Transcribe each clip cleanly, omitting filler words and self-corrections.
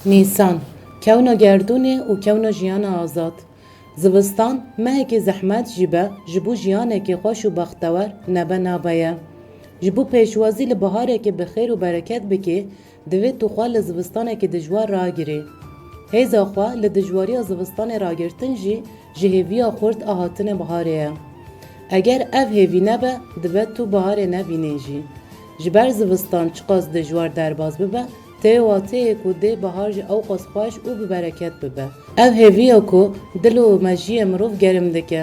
نیسان کونه گردونه و کونه جیان آزاد زوستان مهک زحمت جبه جبو جیانه که خوش و بختور نبه نابایه جبو پیشوازی لبهاره که بخیر و برکت بکی دوید تو خواه لزوستانه که دجوار را گیره هیزا خواه لدجواری زوستان را گرتن جی جهویا خورد آهاتن بهاره اگر اف هیوی نبه دوید تو بهاره نبینه جی جبر زوستان چقاس دجوار درباز ببه ته و ته کو ده بهار ج او قص خوش او به برکت ببه او هویه کو دلو مجی مروف گرم دکه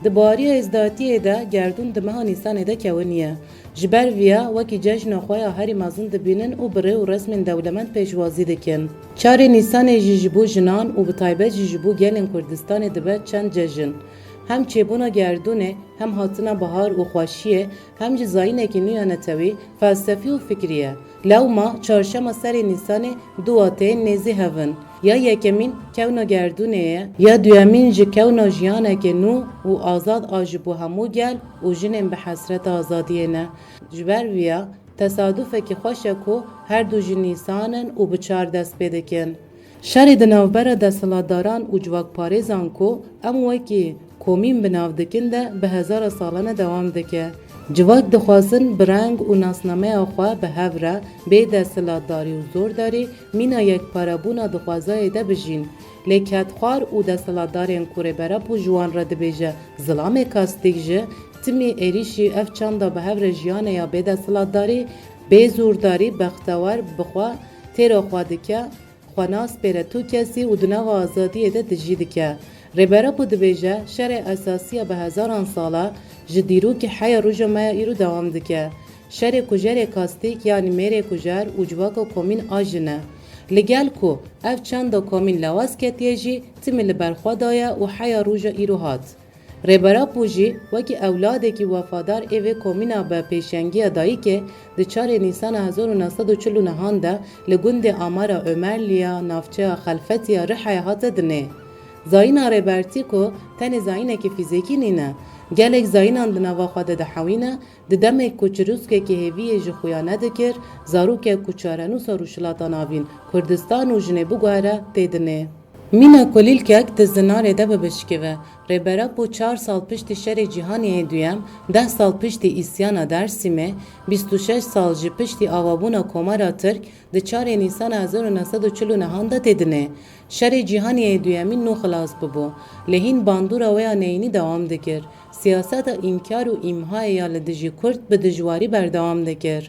د باری ازداتی ده گردون د مها نیسان ده کونیه جبر ویا وکی جشن خویا هری مازن د بینن او بره و رسم دولمند پیشوازی دکن چار نیسان جیجبو جنان او به تایبه جیجبو گلن کردستان دبه چند جشن هم چیبونا گردونه هم هاتنا بهار و خوشیه هم جزاینه که نیانه توی فلسفی و فکریه لو ما چهارشم سر نیسان دواته نزی هون یا یکمین کونه گردونه یا دویمین جی کونه جیانه که نو و آزاد آجبو همو گل و جنم به حسرت آزادیه نه جبر ویا تصادفه که خوشه که هر دو جی نیسانن و بچار دست بدکن شر دنوبر دستلاداران و جواک پارێزان کو ام وکی کومین بناو دکن ده به هزار سالانه دوام دکه جواک دخوازن برنگ و ناسنامه آخوا به هوره به دستلاداری و زورداری مینا یک پارابونا دخوازای ده بجین لیکت خوار و دستلادارین کوره برا پو جوان را ده بیجه ظلام کاستیک جه تمی ایریشی اف چاندا به هوره جیانه یا به دستلاداری به زورداری بختوار بخوا تیر آخوا دکه خوناس پره تو کسی و دنو آزادی ده دجی دکه ربرا پو دبیجه شر اساسی به هزاران ساله جدیرو که حیا روژا مایا ایرو دوام دکه شر کجر کاستیک یعنی میره کجر و جواکا کومین آجنه لگل کو اف چند کومین لواز کتیه جی تمی لبرخوا دایا و حیا روژا ایرو هات ربرا پوجی وکی اولاده کی وفادار ایوه کومینا به پیشنگی دایی که ده 4 نیسان 1949 ده لگند آمارا عمر لیا نافچه خلفتیا رحای هات دنه زاینا ربرتی کو تن زاینا که فیزیکی نینه گلک زاینان دنوا خواده ده حوینه ده دمک کچروس که هیویه جخویانه دکر زارو که کچارنو سروشلاتا ناوین کردستان و جنبو گوهره تیدنه مینا کلیل که اکت زناره ده ببشکوه ربرا پو 4 سال پشت شر جهانی دویم 10 سال پشت ایسیانا درسیمه 26 سال جی پشت آوابونا کومارا ترک ده 4 نیسان 1949 ده تیدنه شر جهانی دویمین نو خلاص ببو لهین باندورا ویا نینی دوام دکر سیاست انکار و امهای یا لدجی کرد به دجواری بردوام دکر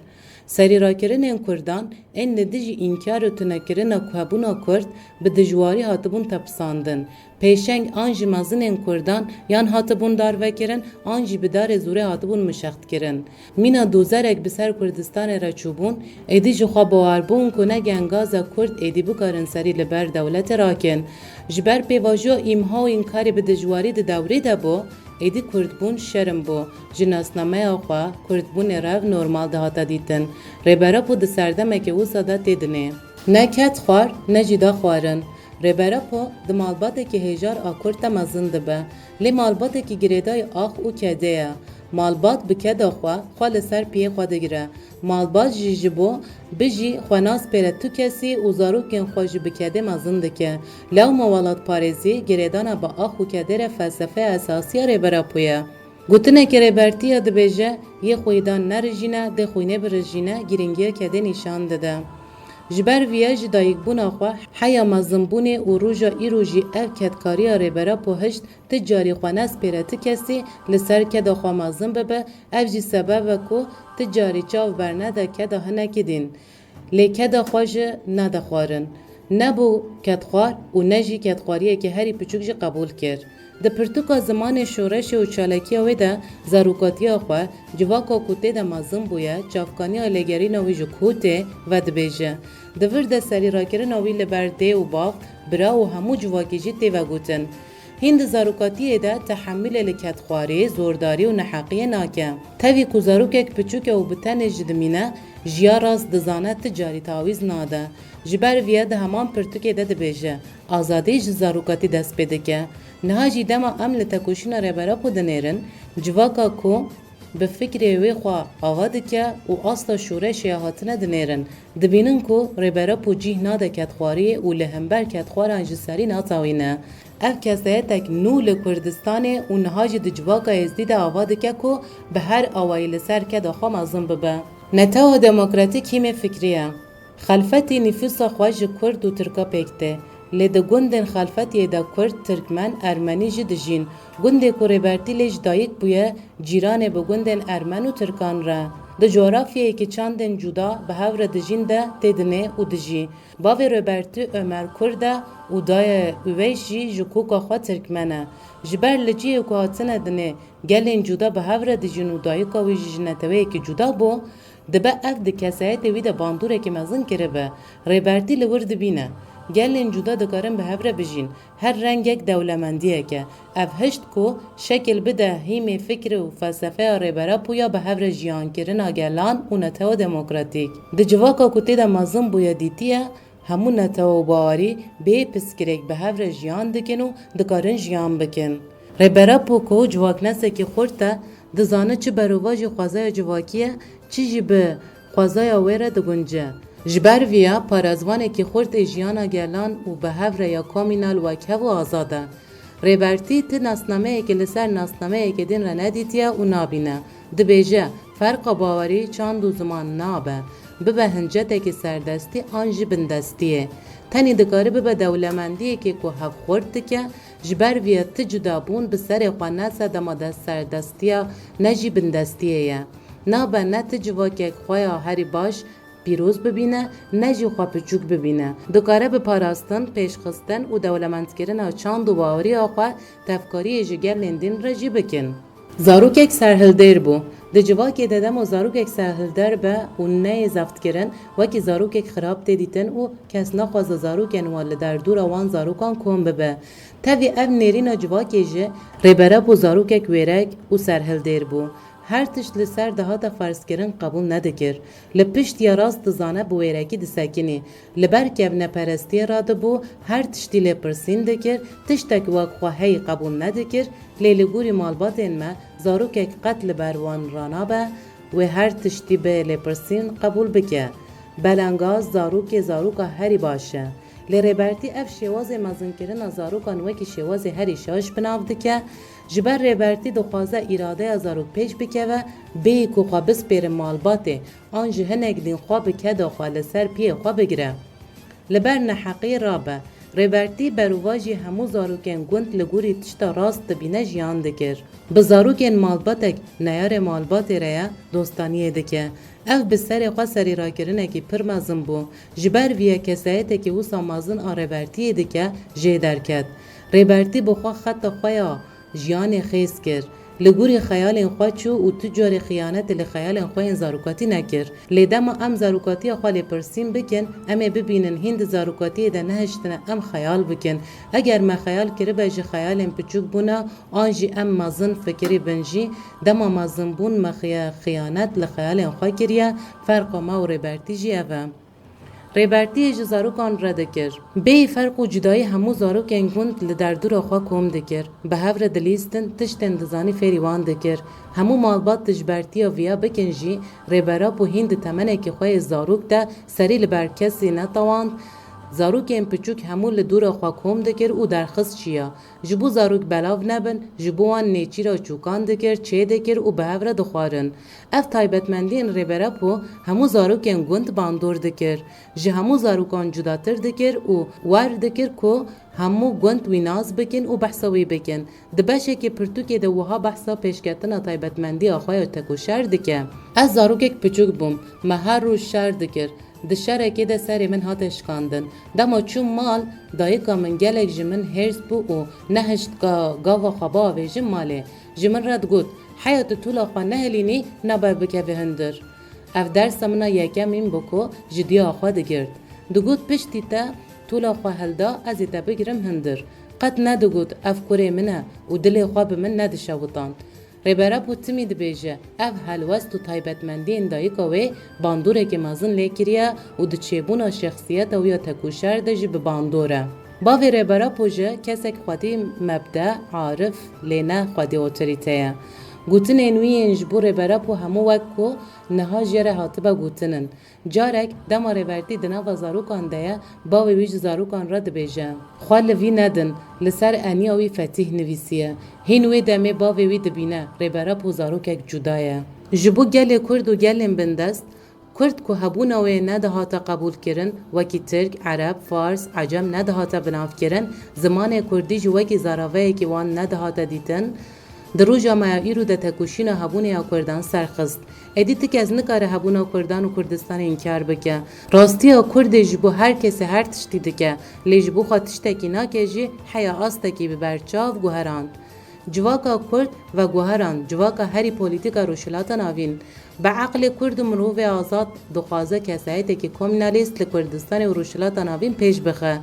سری را کرنین کردان این لدجی انکار و تنکرن کوهبونا کرد به دجواری هاتبون تپساندن پیشنگ آنجی مزنین کردان یان هاتبون دار وکرن آنجی بدار زوره هاتبون مشخت کرن مینا دوزرک بسر کردستان را چوبون ایدی جخوا باوربون کنه گنگازا کرد ایدی بکارن سری لبر دولت راکن جبر پیواجو امها و انکاری به دجواری ده دوری ده بو ایدی کردبون شرم بو جناسنامه آخوا کردبون رو نورمال ده هاتا دیتن ربرا پو ده سردمه که او ساده تیدنه نه کت خوار نه جدا خوارن ربرا پو ده مالباته که هجار آکورتا مزنده به لی مالباته که گریدای آخ او کده مالبات بکد خوا لسر پیه خوا دگره مالبات جیجبو بجی خواناس پیره تو کسی و زاروکن خواجی بکده مزنده که لو موالات پارزی گریدانا با آخ و کده فلسفه اساسی ربرا پویه گوتنه که ربرتیا دبیجه یه خویدان نرجینه ده خوینه برجینه گرینگیه کده نشان داده جبر ویاج دایک بونا خو حیا مزنبونه و روجا ایروجی اف کتکاریا ربرا پوهشت تجاری خوانس پیرت کسی لسر کدا خو مزن ببه اف جی سبب کو تجاری چاو برنه ده کدا هنه کدین لیکدا خواج نده خوارن نبو کتخوار و نجی کتخواریه که هری پچوک جی قبول کرد د پرتوکا زمان شورش و چالکی و ده زاروکاتی خو جواکا کوته ده مزن بویا چافکانی لگری نوی جو کوته و دبیجه دور ده سری راکره نوی لبرده و باف برا و همو جواکی جیته و گوتن هند زاروکاتی ده تحمل لکتخواری زورداری و نحقیه ناکه تاوی کو زاروکک پچوکه و بتن جدمینه جیا راست دزانه تجاری تاویز ناده جبر ویا ده همان پرتوکه ده دبیجه آزادی زاروکاتی دست پیده که نهاجی دما عمل تکوشینا ربرا پو دنیرن جواکا کو به فکر وی خوا آوا دکه و اصلا شورش هاتنه دنیرن دبینن کو ریبره پو جیه ناده کتخواری و لهمبر کتخوار انجسری ناتاوینه اف کسایه تک نو لکردستانه و نهاج دجواقا ازدید آوا دکه کو به هر آوایی لسر که دخوا مازم ببه نتاو دموکراتیک هیم فکریه خلفتی نفوس خواج کرد و ترکا پیکته لده گندن خلفتی دا کرد ترکمن ارمنی جد جین گنده که ریبرتی لیج دایک بویه جیران به گندن ارمن و ترکان را ده جغرافیه که چندن جدا به هور دجین ده تدنه و دجی باوی ریبرتی عمر کرده و دای اویش جی جکوکا خواه ترکمنه جبر لجیه که هاتنه دنه گلین جدا به هور دجین و دایکا وی جنتوه که جدا بو دبه اف ده کسایت وی ده باندوره که مزن کرده ریبرتی لورد بینه گلین جدا دکارن به هفره بجین هر رنگ یک دولمندیه که اف هشت کو شکل بده هیم فکر و فلسفه ریبره پویا به هفره جیان کرن گلان و نتو دموکراتیک ده جواکا کتی ده مازم بویا دیتیه همون نتو باوری به پسکرک به هفره جیان دکن و دکارن جیان بکن ریبره پو کو جواک نسه که خورده دزانه چه برواج خوازای جواکیه چیجی به خوازای ویره دگنجه جبر ویا پارازوانه که خورد جیانا گلان و به هفره یا کامینال و که و آزاده ریبرتی تی ناسنامه که لسر ناسنامه که دین را ندیتیه و نابینه دبیجه فرق باوری چند و زمان نابه ببه هنجته که سردستی آنجی بندستیه تنی دکاره ببه دولمندیه که هف خورد که جبر ویا تی جدابون به سر خوانه سدما دست سردستیه نجی بندستیه نابه نت جواکه خواه هری باش پیروز ببینه نجی خواه پچوک ببینه دکاره به پاراستن پیشخستن و دولمندکرن چند و باوری آخواه تفکاری جگر لندین رجی بکن زاروک یک سرهلدر بو ده جواکی دادم و زاروک یک سرهلدر به و نه زفت کرن وکی زاروک یک خراب دیدن و کس نخواز زاروک انواله در دور وان زاروکان کن ببه تاوی او نیرین جواکی جه ریبره بو زاروک یک ویرک و سرهلدر بو هر تشت لسر دهات فرض کرن قبول ندکر لپشت یا راست دزانه بو ویرکی دسکنی لبر کبنه پرستی راده بو هر تشتی لپرسین دکر تشتک واقعی قبول ندکر لیلگوری مالبات انما زاروک یک قتل بروان رانا به و هر تشتی به لپرسین قبول بکه بلنگاز زاروک هری باشه لریبرتی اف شواز مزن کرن زاروکان وکی شواز هری شاش بناو دکه جبر ریبرتی دخوازه اراده زاروک پیش بکه و بی که خواه بسپیر مالباته آنجه هنگ دین خواه بکه داخواه لسر پیه خواه بگره لبر نحقی رابه ریبرتی برواجی همو زاروکن گوند لگوری تشتا راست بینه جیان دکر به زاروکن مالباتک نیار مالبات ریا دوستانیه دکه اف بسر خواه سری را کرنه که پر مزن بو جبر ویا کسایته که او سامازن ریبرتی دکه جه درکد ریبرتی بخواه خط خواه جیان خیز کر لگوری خیال خواه چو و تجار خیانت لخیال خواه زاروکاتی نکر لیدم ام زاروکاتی خواه لپرسیم بکن امه ببینن هند زاروکاتی ده نهشتن ام خیال بکن اگر ما خیال کره بجی خیال پچوک بونا آنجی ام مازن فکری بنجی دما مازن بون ما خیانت لخیال خواه کریه فرق ما و ریبرتی جی اوه ریبرتی زاروکان را دکر بی فرق و جدای همو زاروکن گوند لدردور خواه کم دکر به هفر دلیستن تشتن دزانی فریوان دکر همو مالبات تجبرتی ویا بکنجی ریبرا بو هند تمنه که خواه زاروک ده سری لبر کسی نتواند زاروکن پچوک همو لدور خواه کم دکر و درخص چیا جبو زاروک بلاو نبن جبوان نیچی را چوکان دکر چه دکر و به هفر دخوارن اف تایبتمندین ریبرا بو همو زاروکن گوند باندور دکر جه همو زاروکان جداتر دکر و وار دکر که همو گوند ویناز بکن و بحثاوی بکن دبشه که پرتوکی ده وها بحثا پیشکتنا تایبتمندی آخواه تکو شر دکه از زاروکک پچوک بوم مهر رو شر دکر ده شرکی ده سری من هات اشکاندن دما چون مال دایکا من گلک جمن هرز بو و نهشت گاوا خوابا و جم ماله جمن رد گود حیات طولا خواه نهلینی نباید بکه به هندر اف درس منا یکم این بکو جدی آخواه ده گرد دو گود پشتی تا طولا خواه هلدا از ایتا بگیرم هندر قد ندو گود اف کوری منه و دل خواه به من ندشاوتاند ریبره بو تمی دبیجه اف هلوست و تایبتمندی دایکا و باندوره که مازن لیکریه و ده چیبونا شخصیت و یا تکوشر ده جی به باندوره باوی ریبره پوجه کسک خواهی مبدع عارف لینه خواهی اوتوریته گوتنên wî yên ji bo rêberap û hemû wek ku niha jê re hatibe gotinên. Carek dema rêbertî di nava zarokan de ye, bavê wî ji zarokan re dibêje. Xwe li vî nedin, li ser eniya wî fetîh nivîsiye. Hîn wê demê bavê wî dibîne, rêberap û zarokek cuda ye. Ji bo gelê Kurd û gelên bindest, Kurd ku hebûna wê nedihate qebûlkirin, wekî Tirk, Ereb, Fars, Ecem nedihate binavkirin, zimanê Kurdî jî wekî zaraveyekî wan nedihate dîtin, di roja me ya îro de tekoşîna hebûnê ya Kurdan serxist. Êdî ti kes nikare hebûna Kurdan û Kurdistanê inkar bike. Rastiya Kurdê ji bo her kesê her tiştî dike, lê ji bo xwe tiştekî nake jî heya astekî bi berçav guherand. Civaka Kurd ve guheran, civaka herî polîtika rûşilata navîn. Bi eqlê Kurd û mirovê azad dixwaze kesayetekî komünalîst li Kurdistanê û rûşilata navîn pêş bixe.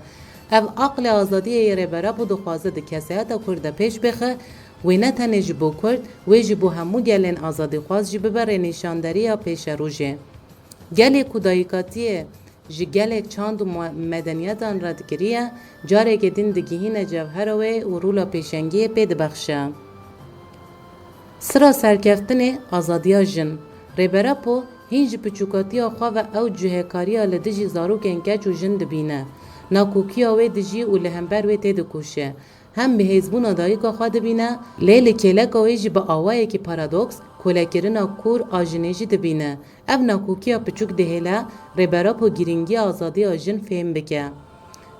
Ev aqlê azadiyê rêberap û dixwaze di kesayeta Kurd de pêş bixe, wê ne tenê ji bo Kurd, wê ji bo hemû gelên azadîxwaz jî bibere nîşanderiya pêşerûjê. Gelê ku dayîkatiyê ji gelek çand û medeniyetan re dikiriye, carekê din digihîne cewhera wê û rûla pêşengiyê pê dibexşe. Sira serkeftinê azadiya jin. Rêberap hîn ji piçûkatiya xwe ve ew cihêkariya li dijî zarokên keç û jin dibîne. Nakokiya wê dijî û li hember wê tê dikoşe. Hem bihêzbûna dayîka xwe dibîne, lê li kêleka wê jî bi awayekî paradoks kolekirina kûr a jinê jî dibîne. Ev nakokiya piçûk dihêle, rêberap girîngiya azadiya jin fêm bike.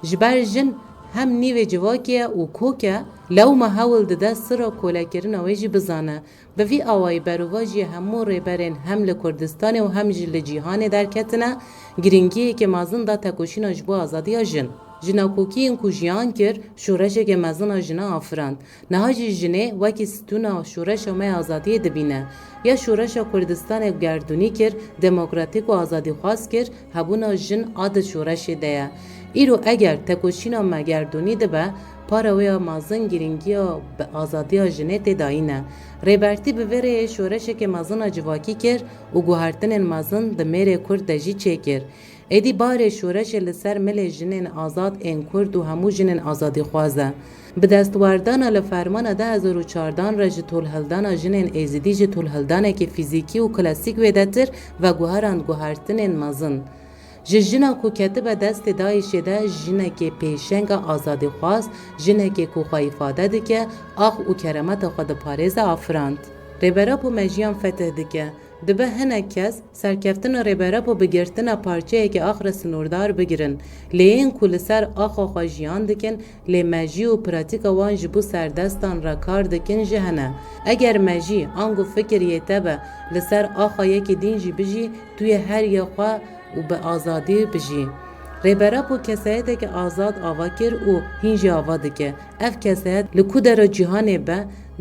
Ji ber jin hem nîvê civakê û kok e, lewma hewl dide sira kolekirina wê jî bizane. Bi vî awayî berûva jî hemû rêberên hem li Kurdistanê û hem jî li cîhanê derketine, girîngiyekî mezin da tekoşîna ji bo azadiya jin. Ji nakokiyên ku jiyan kir, şoreşekê mezina jina afirand. Niha jî jinê wekî stûna şoreşa me ya azadiyê dibîne. Ya şoreşa Kurdistanê gerdûnî kir, demokratîk û azadîxwaz kir, hebûna jin a di şoreşê de ye. Îro eger tekoşîna me gerdûnî dibe, para wê ya mezin girîngiya azadiya jinê tê dayîne. Rêbertî bi vê rêyê şoreşekê mezina civakî kir û guhertinên mezin di mêrê Kurd de jî çêkir. Êdî barê şoreşê li ser milê jinên azad ên Kurd û hemû jinên azadîxwaz e. Bi destwerdana li fermana 2014 re ji tolhildana jinên êzidî ji tolhildanekî fîzîkî û klasîk wê de tir ve guherand guhertinên mezin. Ji jina ku ketibe destê Daişê de jinekê pêşenga azadîxwaz, jinekê ku xwe îfade dike, ax û keremeta xwe diparêze afirand. Rêberap û mejiyan fetih dike. Dibe hinek kes serkeftina rêberap û bigirtina parçeyekî ax re sinordar bigirin. Lê yên ku li ser axa xwe jiyan dikin, lê mejî û pratika wan ji bo serdestan re kar dikin jî hene. Eger mejî ango fikir yê te be li ser axa yekê din jî bijî, tu yê her yê xwe û bi azadî bijî. Rêberap û kesayetekî azad ava kir û hîn jî ava dike. Ev kesayet li ku dera cîhanê be,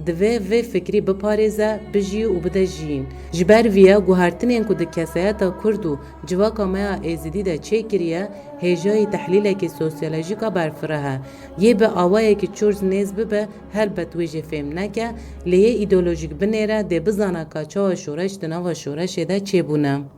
divê vê fikrî biparêze, bijî û bide jiyîn. Ji ber vî ye guhertinên ku di kesayeta Kurd û civaka me ya êzidî de çêkiriye, hêjayî tehlîlekî sosyolojîka berfireh e. Yê bi awayekî çûrz nêz bibe, helbet wê jê fêm neke, lê yê îdeolojîk binêre dê bizane ka çawa şoreş di nava şoreşê de çêbûne.